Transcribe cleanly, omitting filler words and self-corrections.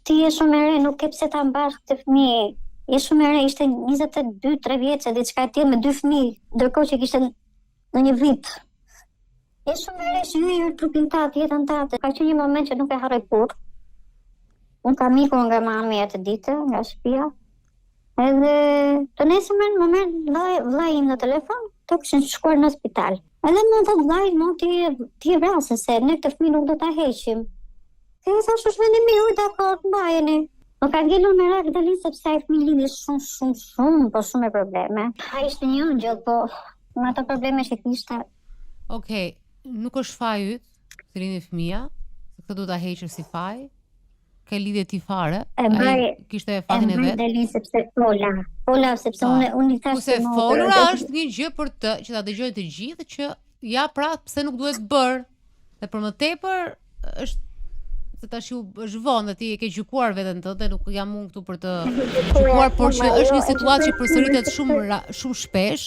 Ti je shumë e re, nuk ke pse ta mbash këtë fëmijë. Je shumë e re, ishte 22-3 vjeçë, diçka e tillë me 2 fëmijë, ndërkohë që kishte në një vit. Je shumë e re, shihej trupin tat, jetën tate. Ka qenë një moment që nuk e harroj kurrë. Unë kam ikur nga mami atë ditë, nga shtëpia. Edhe të nesërmen më merr vllai im në telefon, të kishin shkuar në spital. Edhe më thot vllai, "Mo ti e vrasë se ne këtë fëmijë nuk do ta heqim." E thash, "Është vendi mirë, dakor, mbajeni." Më ka ngelur me rak dalin sepse ai fëmijë lindi shumë, po shumë me probleme. Ai ishte një ëngjëll, po me ato probleme që kishte. Okej, nuk është faji yt, të lindi fëmia, se këtë do ta heqësh si faj. Ke lidhje ti fare? Ai kishte fatin e vet. Dalin sepse Pola sepse unë I thash se folura është një gjë për të që ta dëgjojnë të gjithë që ja pra pse nuk duhet bër. Dhe për më tepër është se tash është vonë dhe ti e ke gjykuar veten tënde, nuk jam unë këtu për të gjykuar, por që është një situatë që përsëritet shumë shpesh.